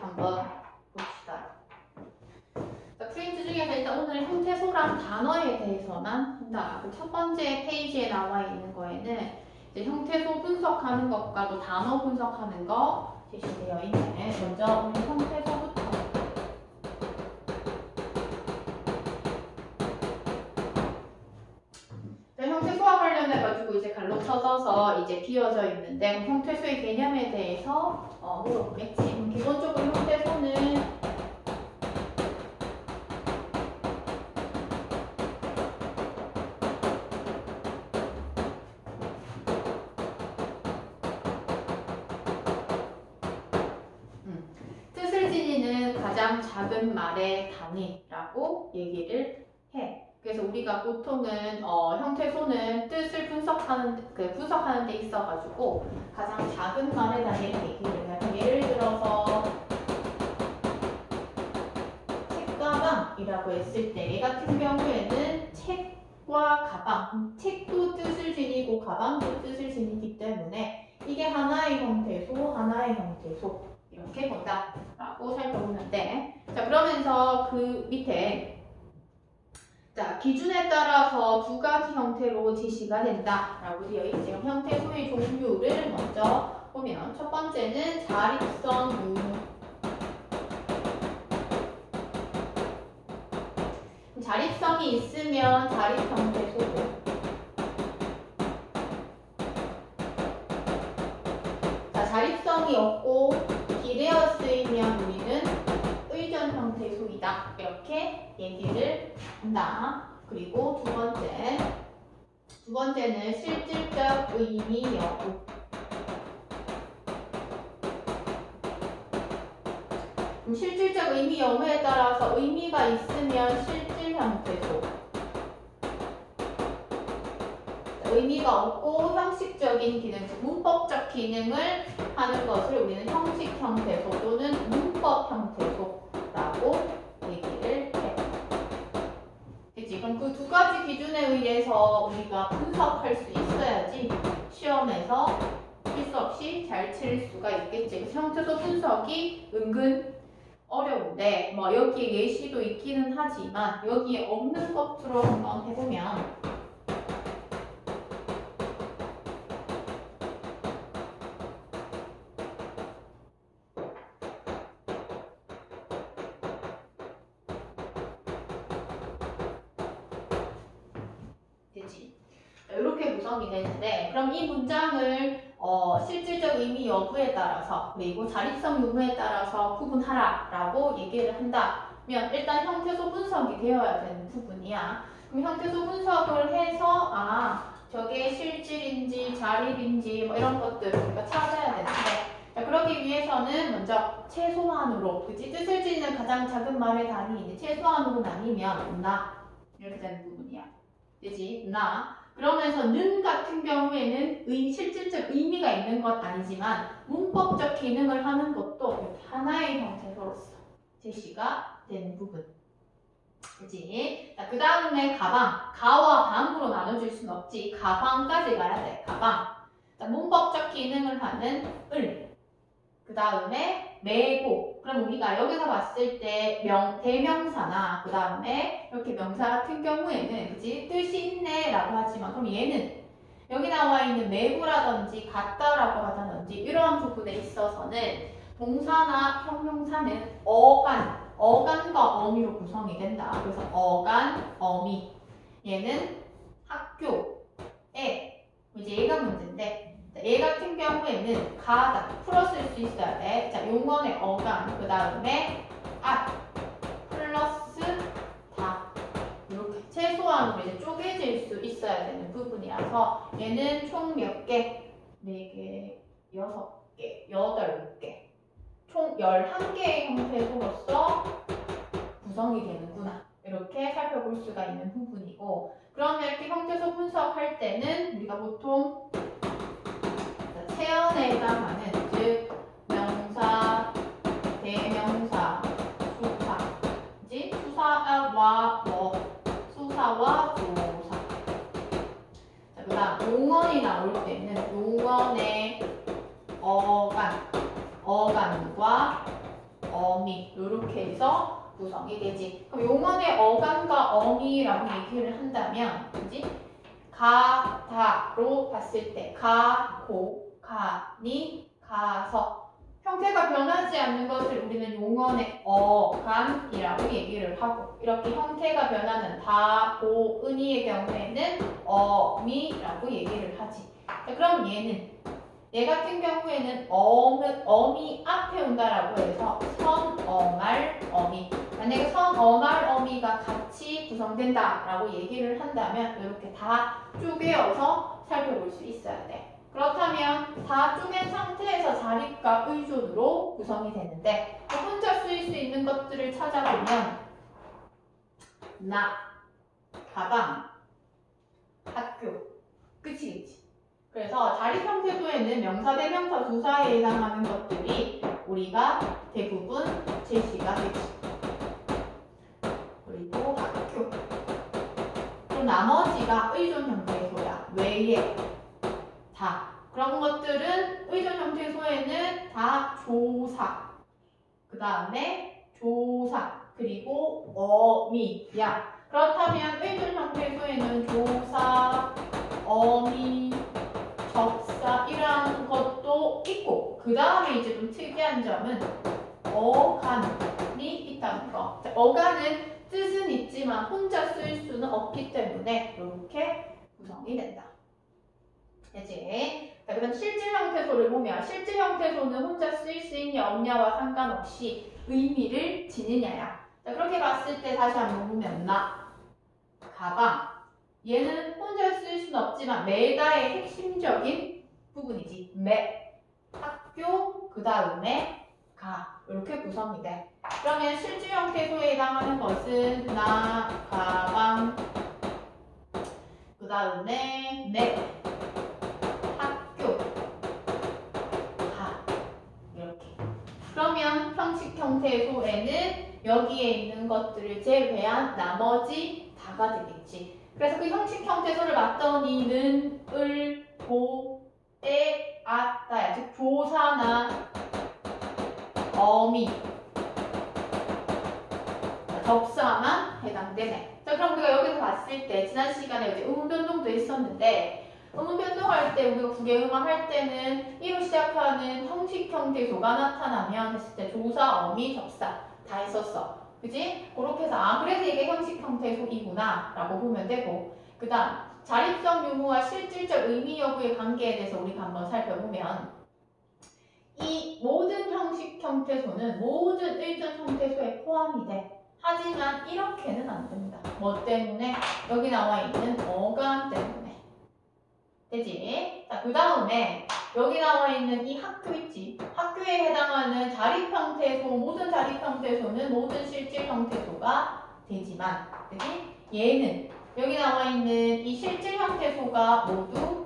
한번 봅시다. 자, 프린트 중에서 일단 오늘 형태소랑 단어에 대해서만 한다. 첫 번째 페이지에 나와 있는 거에는 이제 형태소 분석하는 것과 또 단어 분석하는 거 제시되어 있네. 먼저 우리 형태소부터. 형태소와 관련해가지고 이제 갈로 쳐져서 이제 비어져 있는데 형태소의 개념에 대해서 물어보겠지. 기본적으로 형태소는 뜻을 지니는 가장 작은 말의 단위라고 얘기를 해. 그래서 우리가 보통은 형태소는 뜻을 분석하는 데 있어가지고 가장 작은 말의 단위를 얘기를 해요. 예를 들어서 책가방이라고 했을 때 얘 같은 경우에는 책과 가방, 책도 뜻을 지니고 가방도 뜻을 지니기 때문에 이게 하나의 형태소 이렇게 본다라고 살펴보는데, 자 그러면서 그 밑에 자 기준에 따라서 두 가지 형태로 제시가 된다라고 되어 있죠. 형태소의 종류를 먼저 보면 첫 번째는 자립성 유무. 자립성이 있으면 자립 형태소고, 자 자립성이 없고 비례어 쓰이면 우리는 의존 형태소이다 이렇게 얘기를 한다. 그리고 두 번째는 실질적 의미 여부. 실질적 의미 여부에 따라서 의미가 있으면 실질 형태소, 의미가 없고 형식적인 기능, 문법적 기능을 하는 것을 우리는 형식 형태소 또는 문법 형태소라고 얘기를 해. 그치? 그럼 그 두 가지 기준에 의해서 우리가 분석할 수 있어야지 시험에서 실수 없이 잘 칠 수가 있겠지. 그래서 형태소 분석이 은근 어려운데 여기에 예시도 있기는 하지만 여기에 없는 것으로 한번 해보면 되지. 이렇게 구성이 되는데, 그럼 이 문장을 실질적 의미 여부에 따라서 그리고 자립성 유무에 따라서 구분하라라고 얘기를 한다면 일단 형태소 분석이 되어야 되는 부분이야. 그럼 형태소 분석을 해서 저게 실질인지 자립인지 이런 것들을 우리가 찾아야 되는데, 자, 그러기 위해서는 먼저 최소한으로, 그치? 뜻을 지니는 가장 작은 말의 단위인데 최소한으로 나뉘면 나 이렇게 되는 부분이야. 그치? 나. 그러면서 는 같은 경우에는 실질적 의미가 있는 것 아니지만 문법적 기능을 하는 것도 하나의 형태로서 제시가 되는 부분. 그치? 자, 그 다음에 가방. 가와 방으로 나눠줄 순 없지. 가방까지 가야 돼. 가방. 자, 문법적 기능을 하는 을. 그 다음에 메고. 그럼 우리가 여기서 봤을 때 대명사나 그 다음에 이렇게 명사 같은 경우에는 그치? 뜻이 있네 라고 하지만 그럼 얘는 여기 나와 있는 메고라든지 같다라고 하다든지 이러한 부분에 있어서는 동사나 형용사는 어간과 어미로 구성이 된다. 그래서 어간, 어미. 얘는 학교에, 이제 얘가 문제인데 얘 같은 경우에는 가다, 풀었을 수 있어야 돼. 자, 용언의 어간, 그 다음에 플러스 다. 이렇게 최소한으로 이제 쪼개질 수 있어야 되는 부분이라서 얘는 총 몇 개? 4개, 6개, 8개. 총 11개의 형태로서 구성이 되는구나. 이렇게 살펴볼 수가 있는 부분이고, 그러면 이렇게 형태소 분석할 때는 우리가 보통 체언에 해당하는 즉 명사, 대명사, 수사, 이제 수사와 수사와 조사. 자, 그다음 용언이 나올 때는 용언의 어간과 어미 이렇게 해서 구성이 되지. 그럼 용언의 어간과 어미라고 얘기를 한다면, 그지? 가, 다로 봤을 때 가, 고, 가, 니, 가서 형태가 변하지 않는 것을 우리는 용언의 어간이라고 얘기를 하고, 이렇게 형태가 변하는 다, 고, 은이의 경우에는 어미라고 얘기를 하지. 자, 그럼 얘 같은 경우에는 어미 앞에 온다라고 해서 선어말 어미. 만약에 선어말 어미가 같이 구성된다라고 얘기를 한다면 이렇게 다 쪼개어서 살펴볼 수 있어야 돼. 그렇다면 다 쪼갠 상태에서 자립과 의존으로 구성이 되는데, 혼자 쓰일 수 있는 것들을 찾아보면 나, 가방, 학교, 그치? 그래서 자립 형태소에는 명사, 대명사, 조사에 해당하는 것들이 우리가 대부분 제시가 되지. 그리고 학교. 그럼 나머지가 의존 형태소야. 외에 다. 그런 것들은 의존 형태소에는 다 조사. 그 다음에 조사. 그리고 어미야. 그렇다면 의존 형태소에는 조사, 어미, 접사 이러한 것도 있고, 그 다음에 이제 좀 특이한 점은 어간이 있다는 거. 어간은 뜻은 있지만 혼자 쓸 수는 없기 때문에 이렇게 구성이 된다. 그치? 자, 그다음 실질 형태소를 보면 실질 형태소는 혼자 쓰일 수 있냐 없냐와 상관없이 의미를 지니냐야. 자, 그렇게 봤을 때 다시 한번 보면 나, 가방. 얘는 혼자 쓸 수는 없지만 매다의 핵심적인 부분이지. 매, 학교, 그 다음에 가. 이렇게 구성이 돼. 그러면 실질 형태소에 해당하는 것은 나, 가방, 그 다음에 매, 학교, 가. 이렇게. 그러면 형식 형태소에는 여기에 있는 것들을 제외한 나머지 다가 되겠지. 그래서 그 형식 형태소를 맞더니 는, 을, 고, 에, 아, 따야. 즉 조사나 어미, 접사만 해당되네. 자, 그럼 우리가 여기서 봤을 때 지난 시간에 이제 의문 변동도 있었는데, 의문 변동할 때 우리가 부계음화 할 때는 이로 시작하는 형식 형태소가 나타나면 했을 때 조사, 어미, 접사 다 했었어. 그지? 그렇게 해서 그래서 이게 형식 형태소이구나 라고 보면 되고, 그 다음 자립성 유무와 실질적 의미 여부의 관계에 대해서 우리가 한번 살펴보면, 이 모든 형식 형태소는 모든 의존 형태소에 포함이 돼. 하지만 이렇게는 안 됩니다. 뭐 때문에? 여기 나와 있는 어간 때문에. 되지? 자, 그 다음에 여기 나와 있는 이 학교 있지? 학교에 해당하는 자립 형태소, 모든 자립 형태소는 모든 실질 형태소가 되지만, 그지? 얘는 여기 나와 있는 이 실질 형태소가 모두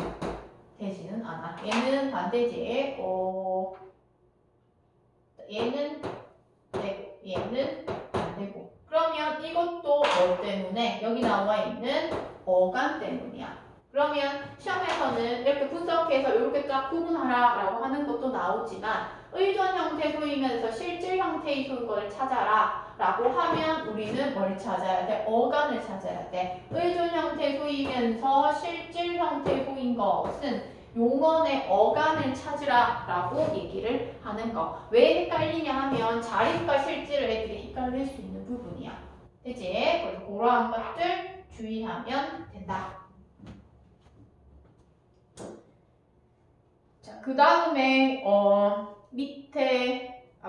되지는 않아. 얘는 반대지. 얘는 되고, 얘는 안 되고. 그러면 이것도 뭐 때문에? 여기 나와 있는 어간 때문이야. 그러면 시험에서는 이렇게 분석해서 이렇게 딱 구분하라라고 하는 것도 나오지만, 의존 형태소이면서 실질 형태의 걸 찾아라 라고 하면 우리는 뭘 찾아야 돼? 어간을 찾아야 돼. 의존 형태소이면서 실질 형태소인 것은 용언의 어간을 찾으라 라고 얘기를 하는 거. 왜 헷갈리냐 하면 자립과 실질을 애들이 헷갈릴 수 있는 부분이야. 그치? 그래서 그러한 것들 주의하면 된다. 자, 그 다음에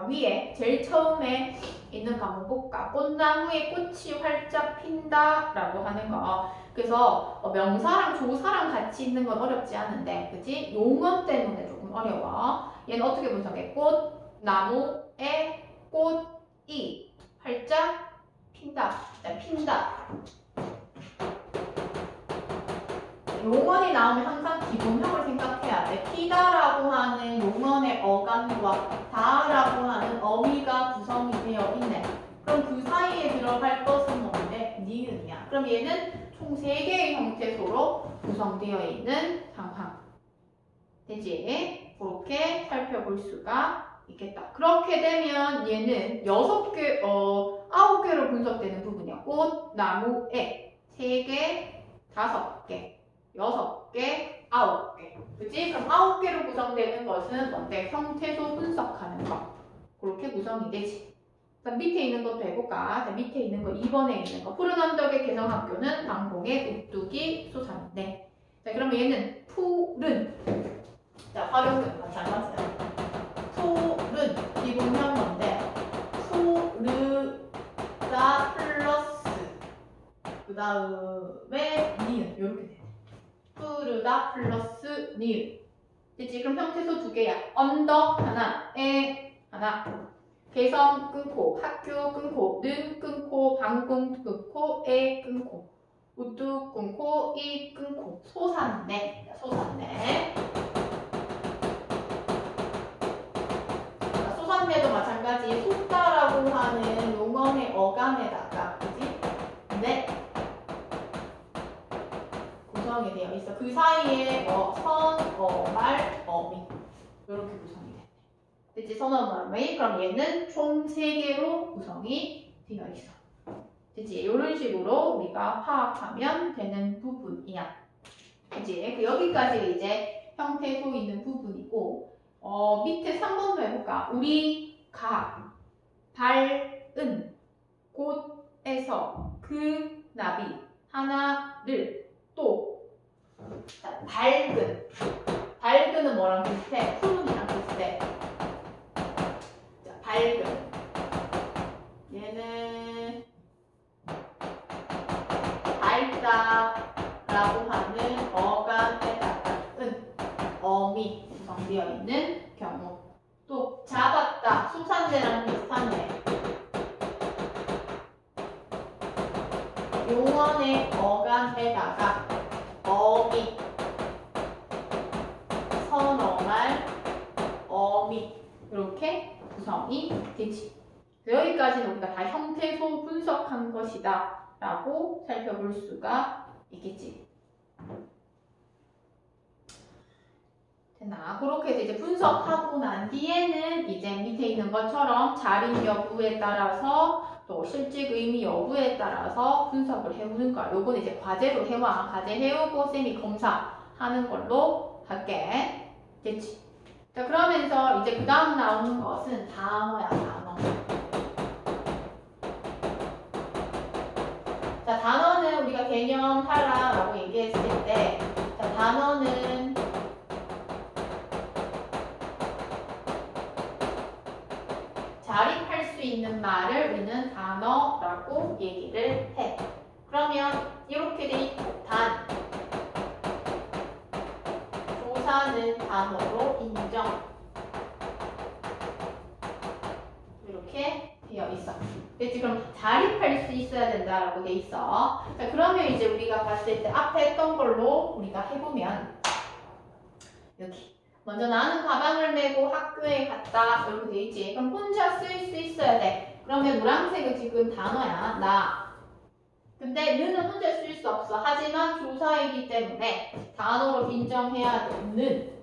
위에 제일 처음에 있는 과목 볼까? 꽃나무에 꽃이 활짝 핀다 라고 하는 거. 그래서 명사랑 조사랑 같이 있는 건 어렵지 않은데, 그치? 용언 때문에 조금 어려워. 얘는 어떻게 분석해? 꽃나무에 꽃이 활짝 핀다. 자, 핀다. 용언이 나오면 항상 기본형을 생각해야 돼. 피다라고 하는 용언의 어간과 다라고 하는 어미가 구성이 되어 있네. 그럼 그 사이에 들어갈 것은 뭔데? 니은이야. 그럼 얘는 총 3개의 형태소로 구성되어 있는 상황. 되지? 그렇게 살펴볼 수가 있겠다. 그렇게 되면 얘는 6개, 9개로 분석되는 부분이야. 꽃, 나무, 애. 3개, 5개, 6개, 9개. 그치? 그럼 9개로 구성되는 것은 뭔데? 형태소 분석하는 거. 그렇게 구성이 되지. 그럼 밑에 있는 것도 해볼까? 자, 밑에 있는 거, 2번에 있는 거. 푸른 언덕의 개성학교는 방공의 우뚝이 솟았네. 자, 그러면 얘는 푸른. 자, 활용은 마찬가지야. 푸른. 기본형 뭔데? 푸르다 플러스. 그 다음에 니은. 요렇게 돼. 푸르다 플러스 니은. 그치? 그럼 형태소 2개야. 언덕 하나, 에 하나. 개성 끊고, 학교 끊고, 는 끊고, 방공 끊고, 애 끊고, 우뚝 끊고, 이 끊고, 솟았네. 솟았네. 솟았네도 마찬가지. 솟다라고 하는 용언의 어감에다가, 그지? 네. 구성이 되어 있어. 그 사이에 선, 말, 어미. 이렇게 구성이 돼. 됐지? 선어말미. 그럼 얘는 총 3개로 구성이 되어 있어. 됐지? 이런 식으로 우리가 파악하면 되는 부분이야. 그치? 여기까지 이제 형태소 있는 부분이고, 밑에 3번도 해볼까? 우리가 밝은 곳에서 그 나비 하나를 또 자, 밝은은 뭐랑 비슷해? 푸른이랑 비슷해. 자, 밝은 얘는 밝다 라고 하는 어감에다가는 어미 구성되어 있는 경우. 또 잡았다, 솟았네랑 비슷하네. 용언의 어감에다가 어미, 선어말, 어미 이렇게 구성이 되지. 여기까지는 우리가 다 형태소 분석한 것이다 라고 살펴볼 수가 있겠지. 됐나? 그렇게 이제 분석하고 난 뒤에는 이제 밑에 있는 것처럼 자림 여부에 따라서 또 실직 의미 여부에 따라서 분석을 해오는 거야. 요건 이제 과제로 해와. 과제 해오고 쌤이 검사하는 걸로 할게. 됐지? 자, 그러면서 이제 그 다음 나오는 것은 단어야, 단어. 자, 단어는 우리가 개념하라라고 얘기했을 때, 자, 단어는 자립할 수 있는 말을 우리는 단어라고 얘기를 해. 그러면 이렇게 돼 있고, 조사는 단어로 인정. 이렇게 되어 있어. 근데 지금 자립할 수 있어야 된다라고 돼 있어. 자, 그러면 이제 우리가 봤을 때 앞에 했던 걸로 우리가 해보면 여기 먼저 나는 가방을 메고 학교에 갔다 이렇게 돼 있지. 그럼 혼자 쓸 수 있어야 돼. 그러면 노란색은 지금 단어야. 나. 근데 는은 혼자 쓸 수 없어. 하지만 조사이기 때문에 단어로 인정해야 돼. 는.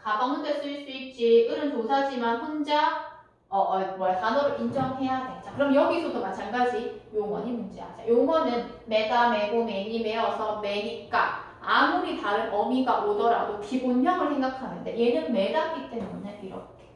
가방 혼자 쓸 수 있지. 을은 조사지만 혼자 단어로 인정해야 돼. 자, 그럼 여기서도 마찬가지 용언이 문제야. 자, 용언은 매다, 매고, 매니, 매어서, 매니까 아무리 다른 어미가 오더라도 기본형을 생각하는데 얘는 매다기 때문에 이렇게.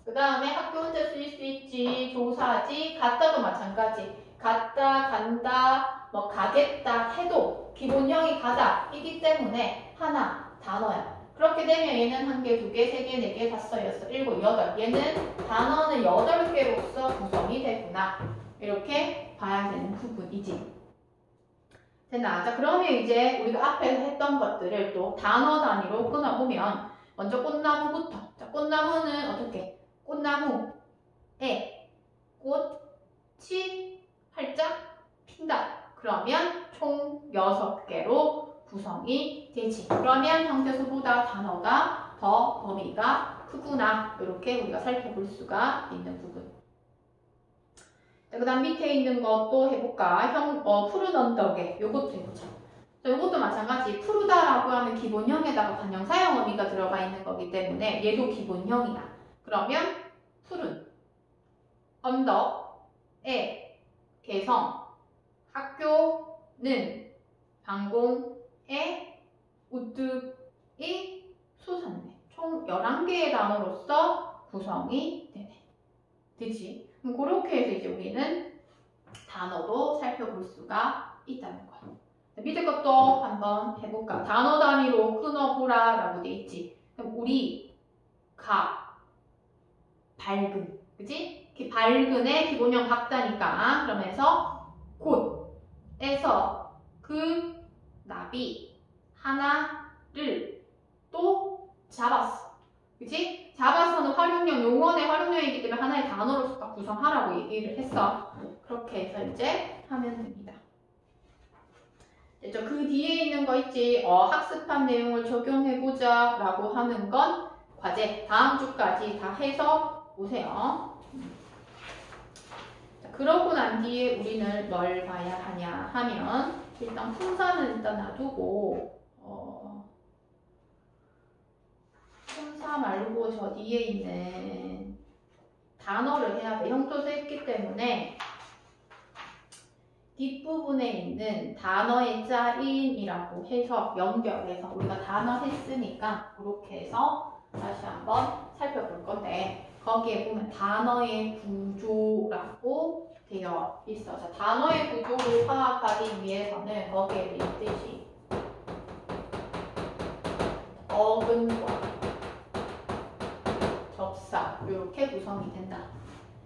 그 다음에 학교 혼자 쓸 수 있지, 조사지, 갔다도 마찬가지. 갔다, 간다, 뭐 가겠다 해도 기본형이 가다 이기 때문에 하나 단어야. 그렇게 되면 얘는 1개, 2개, 3개, 4개, 5, 6, 7, 8. 얘는 단어는 8개로서 구성이 되구나. 이렇게 봐야 되는 부분이지. 됐나? 자, 그러면 이제 우리가 앞에서 했던 것들을 또 단어 단위로 끊어보면 먼저 꽃나무부터. 자, 꽃나무는 어떻게? 꽃나무에 꽃이 활짝 핀다. 그러면 총 6개로 구성이 되지. 그러면 형태소보다 단어가 더 범위가 크구나. 이렇게 우리가 살펴볼 수가 있는 부분. 그 다음 밑에 있는 것도 해볼까? 푸른 언덕에 요것도 해보자. 요것도 마찬가지. 푸르다라고 하는 기본형에다가 관형 사용 어미가 들어가 있는 거기 때문에 얘도 기본형이야. 그러면 푸른, 언덕에, 개성, 학교는, 방공에, 우뚝이, 수선네. 총 11개의 단어로서 구성이 되네. 그치? 그럼 그렇게 해서 이제 우리는 단어도 살펴볼 수가 있다는 거야. 밑에 것도 한번 해볼까? 단어 단위로 끊어보라 라고 돼 있지. 그럼 우리, 가, 밝은, 그치? 밝은의 기본형 박자니까 그러면서 곳에서 그 나비 하나를 또 잡았어. 그치? 잡아서는 활용형, 용언의 활용형이기 때문에 하나의 단어로서 딱 구성하라고 얘기를 했어. 그렇게 해서 이제 하면 됩니다. 됐죠? 그 뒤에 있는 거 있지? 학습한 내용을 적용해보자 라고 하는 건 과제, 다음 주까지 다 해서 오세요. 자, 그러고 난 뒤에 우리는 뭘 봐야 하냐 하면 일단 품사는 일단 놔두고 품사 말고 저 뒤에 있는 단어를 해야 돼. 형토도 했기 때문에 뒷부분에 있는 단어의 짜임이라고 해서 연결해서 우리가 단어 했으니까 그렇게 해서 다시 한번 살펴볼 건데 거기에 보면 단어의 구조라고 되어 있어서 단어의 구조를 파악하기 위해서는 거기에 있듯이 어근과 접사 이렇게 구성이 된다.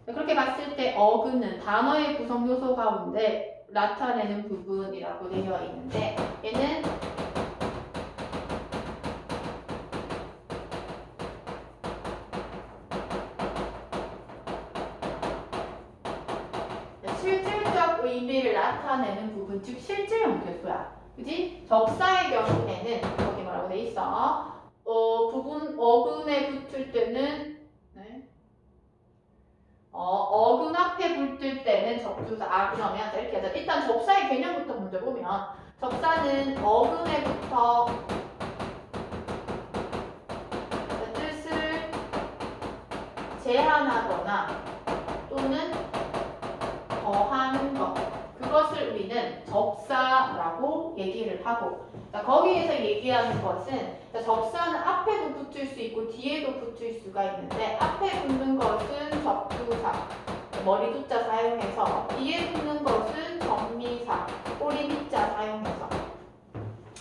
그렇게 봤을 때 어근은 단어의 구성 요소 가운데 나타내는 부분이라고 되어 있는데 얘는 실질적 의미를 나타내는 부분, 즉 실질형 개수야. 그지? 접사의 경우에는 거기 뭐라고 돼 있어? 부분 어근에 붙을 때는 어근 앞에 붙을 때는 접두사. 그러면 이렇게 해서 일단 접사의 개념부터 먼저 보면 접사는 어근에부터 뜻을 제한하거나 또는 더하는 것, 그것을 우리는 접사라고 얘기를 하고, 거기에서 얘기하는 것은 접사는 앞에도 붙을 수 있고 뒤에도 붙을 수가 있는데 앞에 붙는 것은 접두사, 머리 두자 사용해서 뒤에 붙는 것은 접미사, 꼬리 밑자 사용해서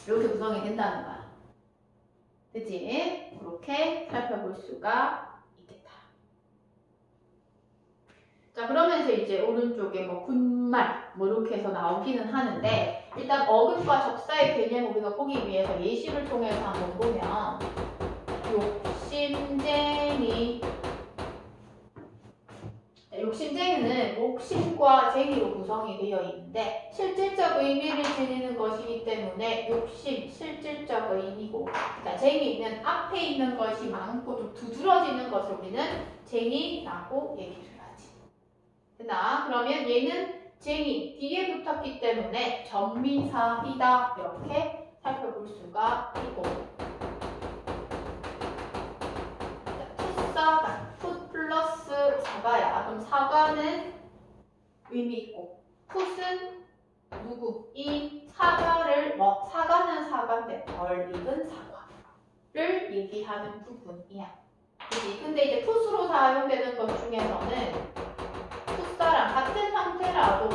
이렇게 구성이 된다는 거야. 그치? 그렇게 살펴볼 수가 있겠다. 자, 그러면서 이제 오른쪽에 뭐 군말 뭐 이렇게 해서 나오기는 하는데 일단 어근과 접사의 개념을 우리가 보기 위해서 예시를 통해서 한번 보면 욕심쟁이는 욕심과 쟁이로 구성이 되어 있는데 실질적 의미를 지니는 것이기 때문에 욕심, 실질적 의미고, 그러니까 쟁이는 앞에 있는 것이 많고 좀 두드러지는 것을 우리는 쟁이라고 얘기를 하지. 됐나? 그러면 얘는 쟁이, 뒤에 붙었기 때문에 접미사이다 이렇게 살펴볼 수가 있고, 풋사가 플러스 사과야. 그럼 사과는 의미 있고 풋은 누구? 이 사과를 사과는 사과인데 덜 익은 사과를 얘기하는 부분이야. 그치? 근데 이제 풋으로 사용되는 것 중에서는 풋사랑 같은 형태라도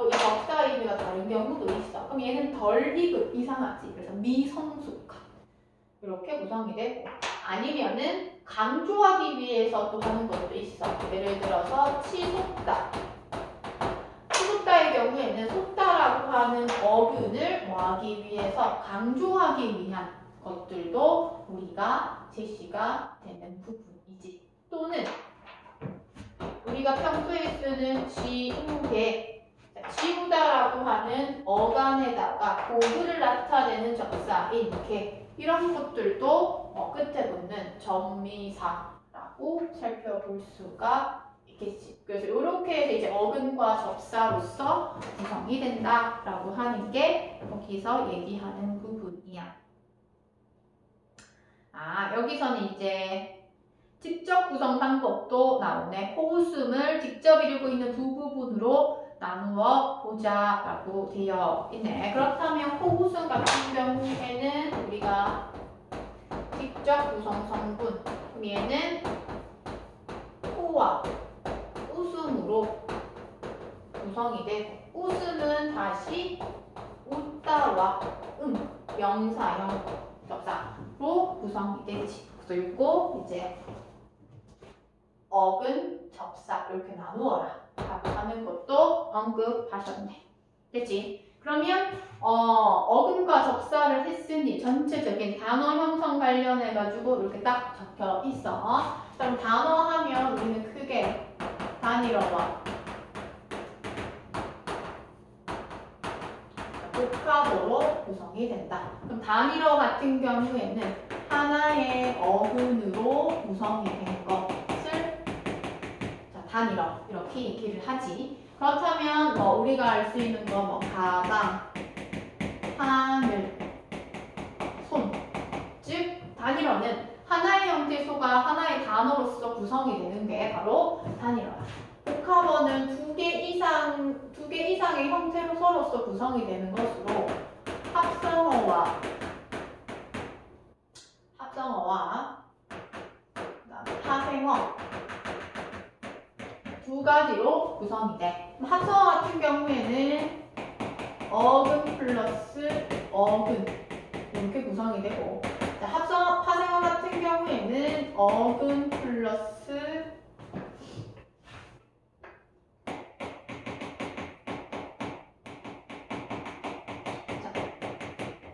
이 접사 의미가 다른 경우도 있어. 그럼 얘는 덜 익은, 이상하지? 그래서 미성숙한 이렇게 구성이 되고, 아니면은 강조하기 위해서 또 하는 것도 있어. 예를 들어서 치속다. 치속다의 경우에는 속다라고 하는 어근을 뭐하기 위해서 강조하기 위한 것들도 우리가 제시가 되는 부분이지. 또는 우리가 평소에 쓰는 지우개, 지우다라고 하는 어간에다가 고흐를 나타내는 접사인 개, 이런 것들도 끝에 붙는 접미사라고 살펴볼 수가 있겠지. 그래서 이렇게 해서 이제 어근과 접사로서 구성이 된다라고 하는 게 여기서 얘기하는 부분이야. 여기서는 이제 직접 구성 방법도 나오네. 호웃음을 직접 이루고 있는 두 부분으로 나누어 보자라고 되어 있네. 그렇다면 호웃음 같은 경우에는 우리가 직접 구성 성분, 그럼 얘는 호와 웃음으로 구성이 되고, 웃음은 다시 웃다와 명사형 접사로 구성이 되지. 그래서 이거 이제 어근, 접사 이렇게 나누어라 하는 것도 언급하셨네. 됐지? 그러면 어근과 접사를 했으니 전체적인 단어 형성 관련해가지고 이렇게 딱 적혀 있어. 그럼 단어 하면 우리는 크게 단일어와 복합어로 구성이 된다. 그럼 단일어 같은 경우에는 하나의 어근으로 구성이 된 것을 단일어 이렇게 얘기를 하지. 그렇다면 우리가 알 수 있는 거 가방, 하늘, 손. 즉 단일어는 하나의 형태소가 하나의 단어로서 구성이 되는 게 바로 단일어다. 복합어는 두 개 이상의 형태로서 구성이 되는 것으로 합성어와 파생어 두 가지로 구성이 돼. 합성어 같은 경우에는 어근 플러스 어근 이렇게 구성이 되고, 파생어 같은 경우에는 어근 플러스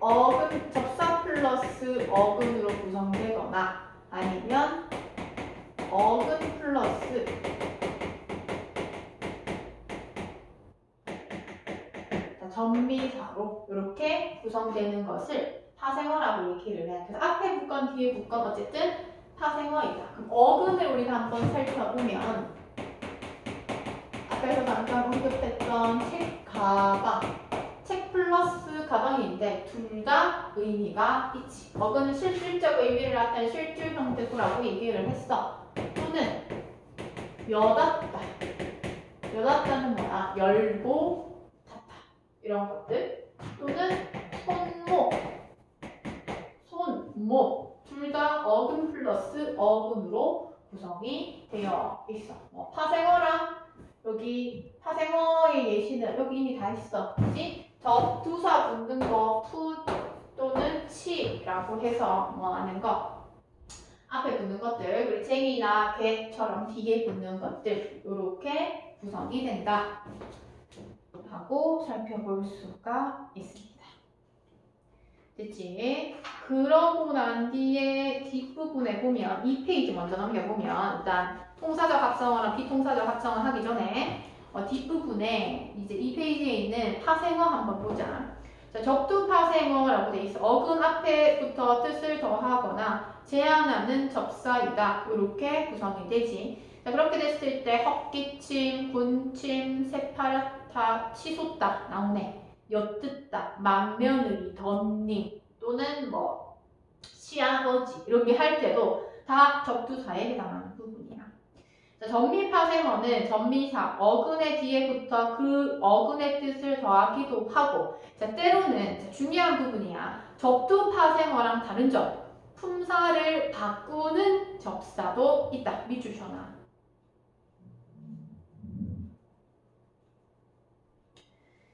어근, 접사 플러스 어근으로 구성되거나 아니면 어근 플러스 전미사로 이렇게 구성되는 것을 파생어라고 얘기를 해. 그래서 앞에 붙건 뒤에 붙건 어쨌든 파생어이다. 그럼 어근을 우리가 한번 살펴보면 앞에서 잠깐 언급했던 책, 가방, 책 플러스 가방인데 둘 다 의미가 있지. 어근은 실질적 의미를 나타낸 실주 형태소라고 얘기를 했어. 또는 여닫다. 여닫다는 뭐야? 열고 닫다. 이런 것들. 또는 손목 둘 다 어근 플러스 어근으로 구성이 되어 있어. 파생어랑 여기 파생어의 예시는 여기 이미 다 있어. 그치? 접두사 붙는 거 푸 또는 치라고 해서 하는 거. 앞에 붙는 것들, 그리고 쟁이나 개처럼 뒤에 붙는 것들 이렇게 구성이 된다 하고 살펴볼 수가 있습니다. 됐지? 그러고 난 뒤에 뒷부분에 보면 2페이지 먼저 넘겨보면 일단 통사적 합성어랑 비통사적 합성어 하기 전에 뒷부분에 이제 2페이지에 있는 파생어 한번 보자. 자, 적두 파생어라고 돼 있어. 어근 앞에부터 뜻을 더하거나 제한하는 접사이다. 이렇게 구성이 되지. 자, 그렇게 됐을 때 헛기침, 군침, 새파랗다, 치솟다 나오네. 엿듣다, 맏며느리, 덧님 또는 시아버지 이렇게 할 때도 다 접두사에 해당하는 부분이야. 자, 전미파생어는 전미사, 어근의 뒤에부터 그 어근의 뜻을 더하기도 하고, 자, 때로는 중요한 부분이야. 접두파생어랑 다른 점, 품사를 바꾸는 접사도 있다. 밑줄 쳐놔.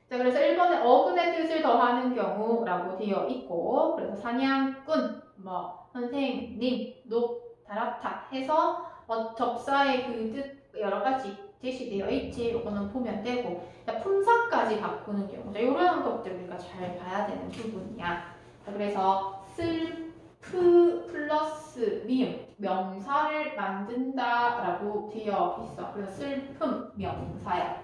자, 그래서 1번에 어근의 뜻을 더하는 경우라고 되어 있고, 그래서 사냥꾼, 선생님, 녹, 다락타 해서 접사의 그 뜻 여러 가지 제시되어 있지. 이거는 보면 되고, 자, 품사까지 바꾸는 경우, 자, 이런 것들 우리가 잘 봐야 되는 부분이야. 자, 그래서 슬프 플러스 미음 명사를 만든다라고 되어 있어. 그래서 슬픔 명사야.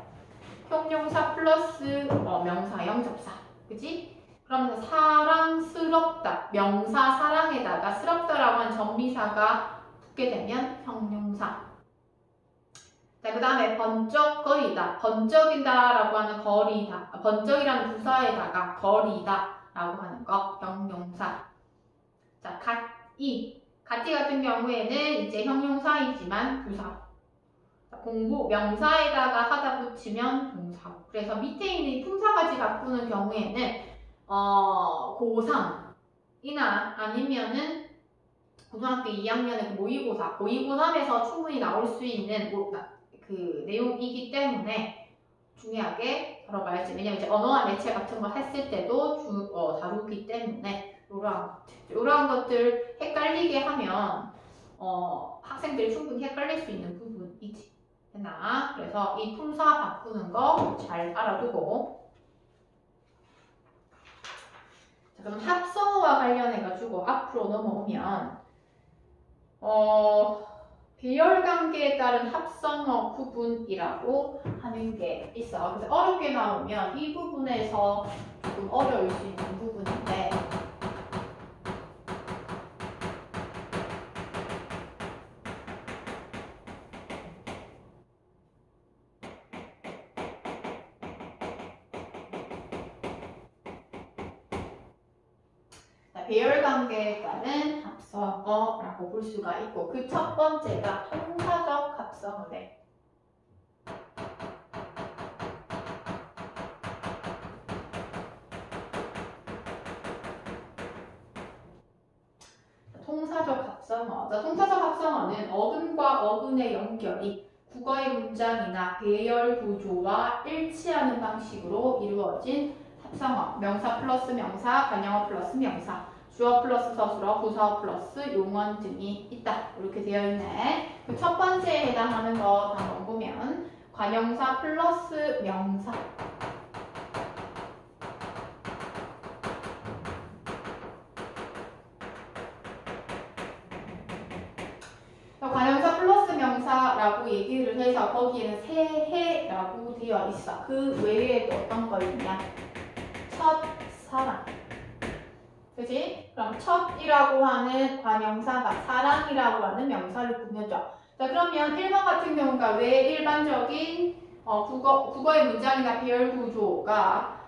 형용사 플러스 명사형 접사. 그치? 그러면서 사랑스럽다. 명사 사랑에다가 스럽다라고 하는 전미사가 붙게 되면 형용사. 자, 그 다음에 번쩍거리다. 번쩍이다라고 하는 거리다. 번쩍이라는 부사에다가 거리다 라고 하는 거 형용사. 자, 가티 같은 경우에는 이제 형용사이지만 부사. 공부, 명사에다가 하다 붙이면 동사. 그래서 밑에 있는 이 품사까지 바꾸는 경우에는 고3이나 아니면은 고등학교 2학년의 모의고사, 모의고3에서 충분히 나올 수 있는 그 내용이기 때문에 중요하게 다뤄봐야지. 왜냐면 이제 언어와 매체 같은 거 했을 때도 다루기 때문에 이러한 것들 헷갈리게 하면 학생들이 충분히 헷갈릴 수 있는 부분이지. 됐나? 그래서 이 품사 바꾸는 거 잘 알아두고. 자, 그럼 합성어와 관련해가지고 앞으로 넘어오면 배열관계에 따른 합성어 구분이라고 하는 게 있어. 그래서 어렵게 나오면 이 부분에서 조금 어려울 수 있는 부분인데 배열관계에 따른 합성어라고 볼 수가 있고 그 첫 번째가 통사적 합성어래. 통사적 합성어. 통사적 합성어는 어근과 어근의 연결이 국어의 문장이나 배열 구조와 일치하는 방식으로 이루어진 합성어. 명사 플러스 명사, 관형어 플러스 명사, 주어 플러스 서술어, 부사어 플러스 용언 등이 있다. 이렇게 되어 있네. 그 첫 번째에 해당하는 거 한번 보면 관형사 플러스 명사. 관형사 플러스 명사라고 얘기를 해서 거기에는 새해라고 되어 있어. 그 외에도 어떤 거 있냐? 첫 사랑. 그치? 그럼 첫이라고 하는 관형사가 사랑이라고 하는 명사를 꾸며줘. 자, 그러면 1번 같은 경우가 왜 일반적인 국어의 문장이나 배열 구조가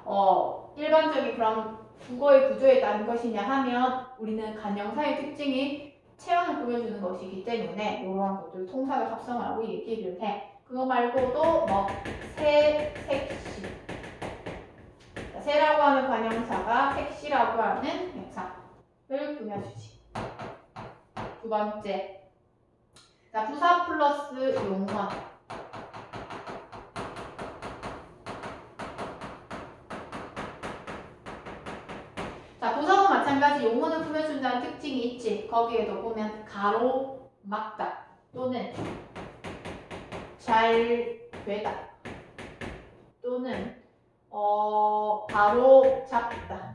일반적인 그런 국어의 구조에 따른 것이냐 하면 우리는 관형사의 특징이 체형을 꾸며주는 것이기 때문에 이러한 것들 통사적 합성어라고 얘기를 해. 그거 말고도 색시. 새라고 하는 관형사가 색시라고 하는 명사를 꾸며주지. 두 번째. 자, 부사 플러스 용언. 자, 부사도 마찬가지 용언을 꾸며준다는 특징이 있지. 거기에도 보면 가로막다 또는 잘 되다 또는 바로 잡다.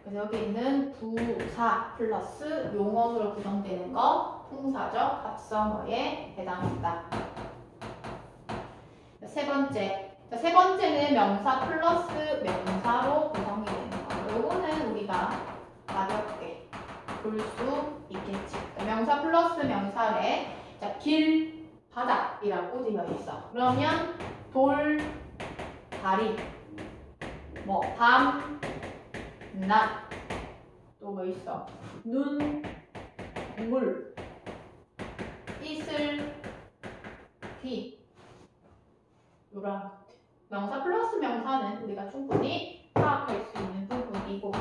그래서 여기 있는 부사 플러스 용언으로 구성되는 거 통사적 합성어에 해당한다. 세 번째. 세 번째는 명사 플러스 명사로 구성이 되는 거. 요거는 우리가 가볍게 볼 수 있겠지. 명사 플러스 명사에 길, 바닥이라고 되어 있어. 그러면 돌, 다리, 밤, 낮, 또 뭐 있어? 눈, 물, 이슬, 비. 이런 것들. 명사 플러스 명사는 우리가 충분히 파악할 수 있는 부분이고.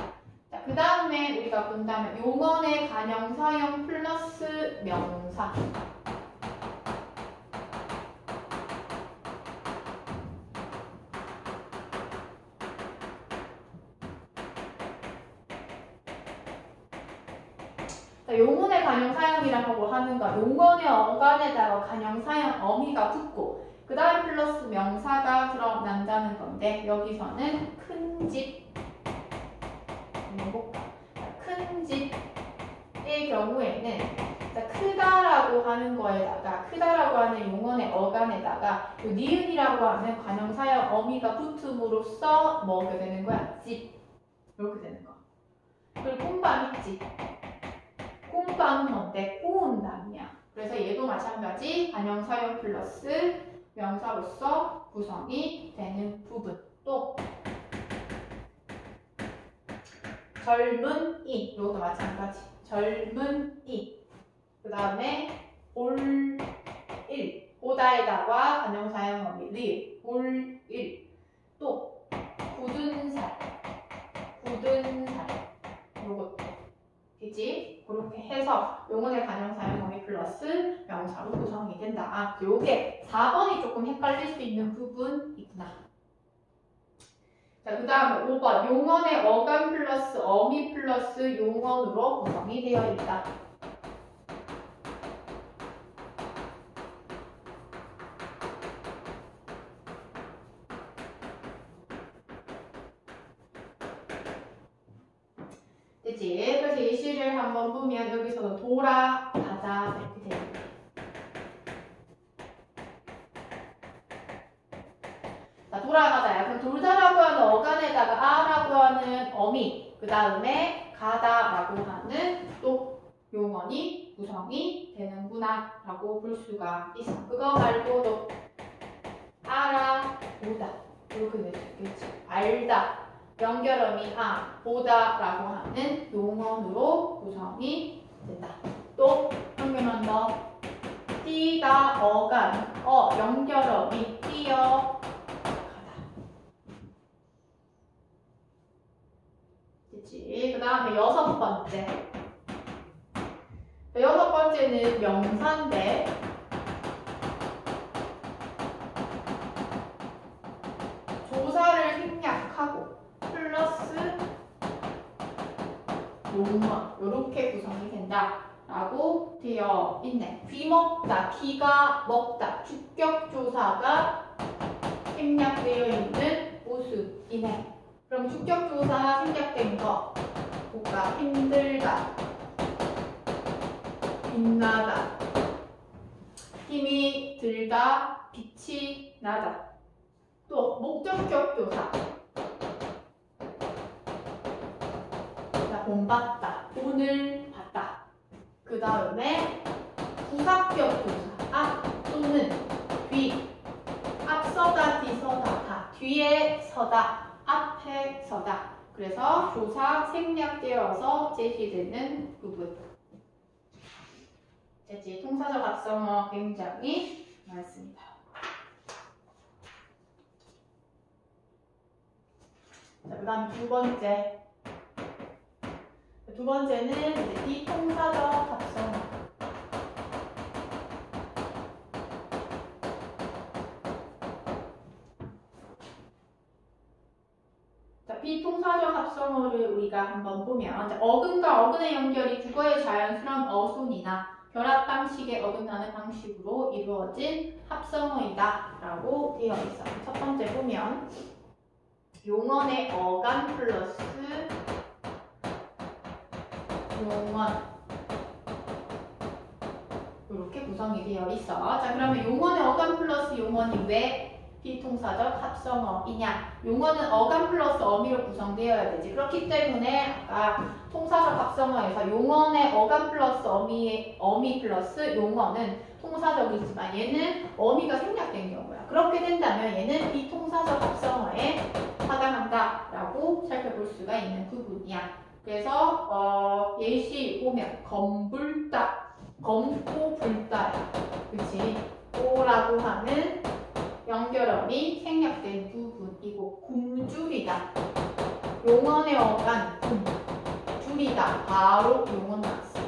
자, 그 다음에 우리가 본다면 용언의 관형사형 플러스 명사. 용언의 관형사형이라고 하는 거 용언의 어간에다가 관형사형 어미가 붙고 그 다음 플러스 명사가 드러난다는 건데 여기서는 큰 집, 큰 집의 경우에는 크다라고 하는 거에다가 크다라고 하는 용언의 어간에다가 니은이라고 하는 관형사형 어미가 붙음으로써 뭐가 되는 거야? 집. 이렇게 되는 거. 그리고 콩밤이 집. 콩밤은 뭔데? 구운담이야. 그래서 얘도 마찬가지 관형사형 플러스 명사로서 구성이 되는 부분. 또 젊은이. 이것도 마찬가지. 젊은이. 그 다음에 올 일. 보다에다가 관용사형어미 릴. 올 일. 또 굳은 살. 굳은 살. 요것도. 그치? 그렇게 해서 용언의 관용사형어미 플러스 명사로 구성이 된다. 요게 4번이 조금 헷갈릴 수 있는 부분이구나. 자, 그 다음 5번. 용언의 어감 플러스 어미 플러스 용언으로 구성이 되어 있다. 됐지? 그래서 예시를 한번 보면 여기서도 돌아가자 이렇게 됩니다. 자, 돌아가자야. 그럼 돌다라고 하는 어간에다가 아라고 하는 어미, 그 다음에 가다라고 하는 또 용언이 구성이 되는구나 라고 볼 수가 있어. 그거 말고도 알아, 보다 이렇게 될 수 있겠지. 알다, 연결어미 보다 라고 하는 용언으로 구성이 된다. 또 한 개만 더. 뛰다, 어간, 연결어미, 뛰어, 그 다음에 6번째. 6번째는 명사인데 조사를 생략하고 플러스 용언 이렇게 구성이 된다 라고 되어 있네. 귀먹다, 귀가 먹다, 주격조사가 생략되어 있는 모습이네. 그럼 주격조사 생략된 거 볼까? 힘들다, 빛나다, 힘이 들다, 빛이 나다. 또 목적격 조사. 자, 본받다, 본을 봤다. 그 다음에 부사격 조사. 앞 또는 뒤. 앞서다, 뒤서다, 다. 뒤에 서다, 앞에 서다. 그래서 조사 생략되어서 제시되는 부분. 됐지? 통사적 합성어 굉장히 많습니다. 자, 그 다음 두 번째. 두 번째는 이제 비통사적 합성어. 비통사적 합성어를 우리가 한번 보면 어근과 어근의 연결이 국어의 자연스러운 어순이나 결합 방식에 어긋나는 방식으로 이루어진 합성어이다 라고 되어 있어요. 첫 번째 보면 용언의 어간 플러스 용언 이렇게 구성이 되어 있어. 자, 그러면 용언의 어간 플러스 용언이 왜 비통사적 합성어이냐? 용언은 어감 플러스 어미로 구성되어야 되지. 그렇기 때문에 아까 통사적 합성어에서 용언의 어감 플러스 어미 플러스 용언은 통사적이지만 얘는 어미가 생략된 경우야. 그렇게 된다면 얘는 비통사적 합성어에 해당한다라고 살펴볼 수가 있는 부분이야. 그래서 예시 보면 검불다, 검고 불다야. 그치? 오라고 하는 연결어미 생략된 부분이고 굶주리다. 용언의 어간 줄이다. 바로 용언 나왔어.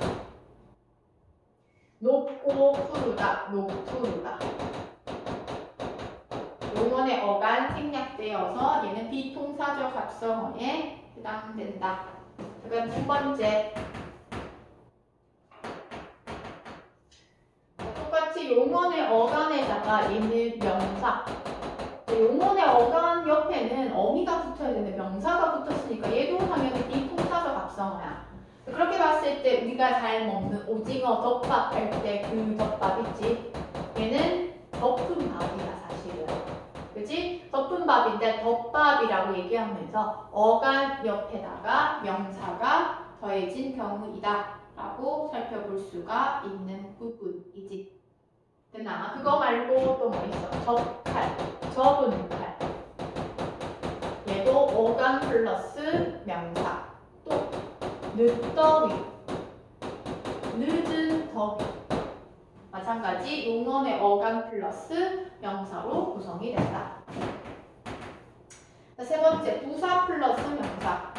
높고 푸르다. 높푸르다. 용언의 어간 생략되어서 얘는 비통사적 합성어에 해당된다. 그럼 두 번째. 똑같이 용언의 어간에다가 얘는 명사. 용언의 어간 옆에는 어미가 붙어야 되는데 명사가 붙었으니까 얘도 당연히 비통사적 합성어야. 그렇게 봤을 때 우리가 잘 먹는 오징어 덮밥 할 때 그 덮밥 있지? 얘는 덮은 밥이야 사실은. 그치? 덮은 밥인데 덮밥이라고 얘기하면서 어간 옆에다가 명사가 더해진 경우이다 라고 살펴볼 수가 있는 부분이지. 됐나? 그거 말고 또 뭐 있어? 접칼, 접은 칼. 얘도 어간 플러스 명사. 또 늦더위, 늦은 더위. 마찬가지 용언의 어감 플러스 명사로 구성이 된다. 세 번째, 부사 플러스 명사.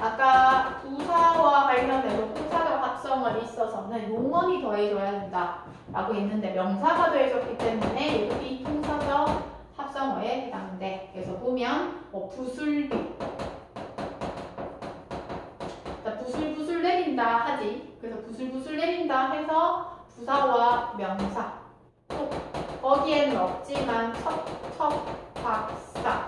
아까 부사와 관련해서 동사적 합성어에 있어서는 용언이 더해줘야 된다 라고 했는데 명사가 더해졌기 때문에 여기 동사적 합성어에 해당돼. 그래서 보면 부슬비, 부슬부슬 내린다 하지. 그래서 부슬부슬 내린다 해서 부사와 명사, 또 거기에는 없지만 척박사,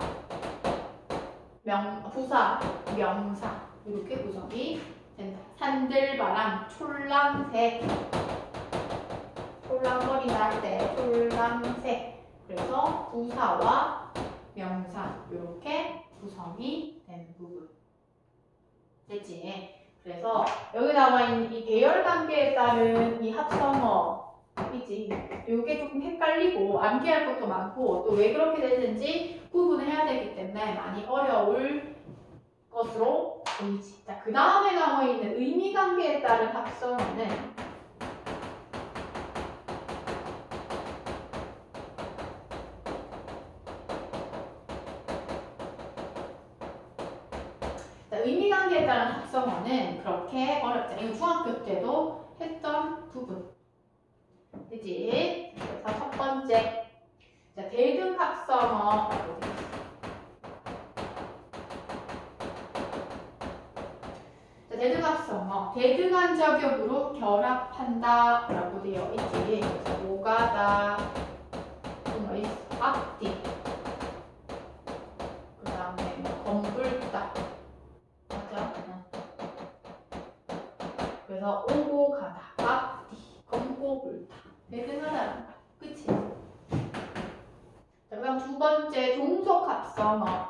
부사, 명사 이렇게 구성이 된다. 산들바람, 촐랑새, 촐랑거리다 할 때 촐랑새. 그래서 부사와 명사 이렇게 구성이 되는 부분. 됐지? 그래서 여기 나와 있는 이 대열 관계에 따른 이 합성어이지. 이게 조금 헷갈리고 암기할 것도 많고 또 왜 그렇게 되는지 구분해야 되기 때문에 많이 어려울 것으로 보이지. 자, 그 다음에 나와 있는 의미 관계에 따른 합성어는 의미 관계에 따른 합성어는 그렇게 어렵지 않아요. 이거 중학교 때도 했던 부분. 그치? 그래서 첫 번째. 자, 대등 합성어. 자, 대등 합성어. 대등한 저격으로 결합한다. 라고 되어 있지. 그래서 오가다, 앞뒤. 그 다음에 검불다. 그래서 오고 가다, 앞뒤, 검고 불다. 대등하다는 거야. 그치? 자, 그럼 두 번째, 종속합성어.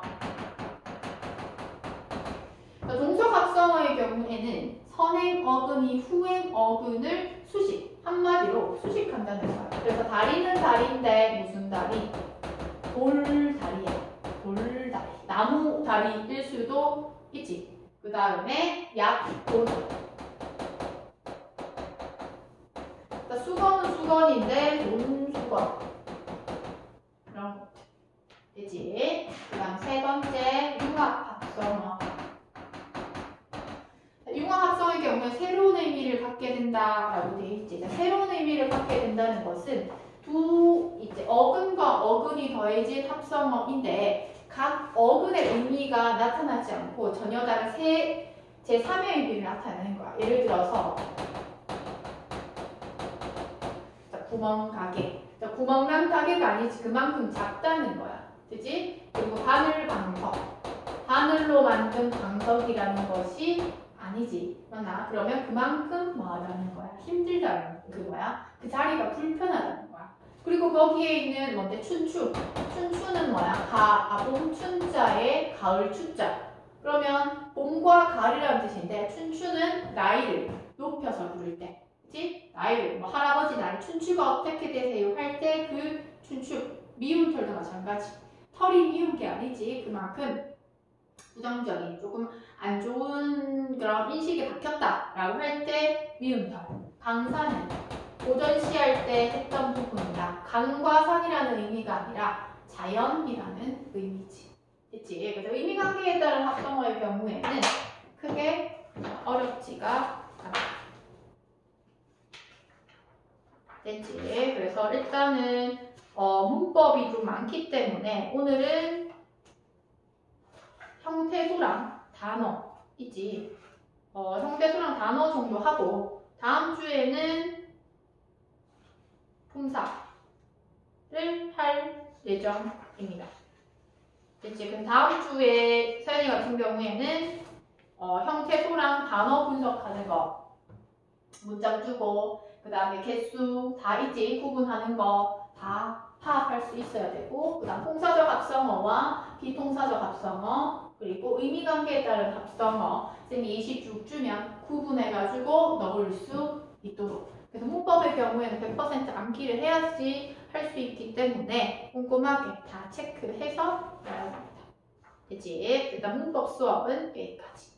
종속합성어의 경우에는 선행 어근이 후행 어근을 수식, 한마디로 수식한다는 거야. 그래서 다리는 다리인데 무슨 다리? 돌다리야. 돌다리. 나무 다리일 수도 있지. 그 다음에 약돌. 수건은 수건인데 논수건. 그런 것들. 되지? 그 다음 세 번째, 융합합성어. 융합합성의 경우에 새로운 의미를 갖게 된다라고 되어 있지. 새로운 의미를 갖게 된다는 것은 이제 어근과 어근이 더해진 합성어인데 각 어근의 의미가 나타나지 않고 전혀 다른 제3의 의미를 나타내는 거야. 예를 들어서 구멍가게. 구멍난 가게가 아니지. 그만큼 작다는 거야. 그치? 그리고 하늘방석. 하늘로 만든 방석이라는 것이 아니지. 맞나? 그러면 그만큼 뭐하다는 거야? 힘들다는 그거야. 그 자리가 불편하다는 거야. 그리고 거기에 있는 뭔데? 춘추. 춘추는 뭐야? 봄춘자에 가을 추자. 그러면 봄과 가을이라는 뜻인데 춘추는 나이를 높여서 부를 때. 그치? 나이를, 할아버지 나이, 춘추가 어떻게 되세요? 할 때 그 춘추, 미운 털도 마찬가지. 털이 미운 게 아니지. 그만큼 부정적인, 조금 안 좋은 그런 인식이 박혔다 라고 할 때 미운 털. 강산은 고전시할 때 했던 부분이다. 강과 산이라는 의미가 아니라 자연이라는 의미지. 됐지? 그래서 의미관계에 따른 합성어의 경우에는 크게 어렵지가 않다. 됐지? 그래서 일단은 문법이 좀 많기 때문에 오늘은 형태소랑 단어 있지. 형태소랑 단어 정도 하고 다음 주에는 품사를 할 예정입니다. 됐지? 그럼 다음 주에 서연이 같은 경우에는 형태소랑 단어 분석하는 거 문장 주고 그 다음에 개수 다 있지? 구분하는 거 다 파악할 수 있어야 되고 그 다음 통사적 합성어와 비통사적 합성어 그리고 의미관계에 따른 합성어 쌤이 20쭉 주면 구분해가지고 넣을 수 있도록 그래서 문법의 경우에는 100% 암기를 해야지 할 수 있기 때문에 꼼꼼하게 다 체크해서 넣어야 합니다. 됐지? 일단 문법 수업은 여기까지.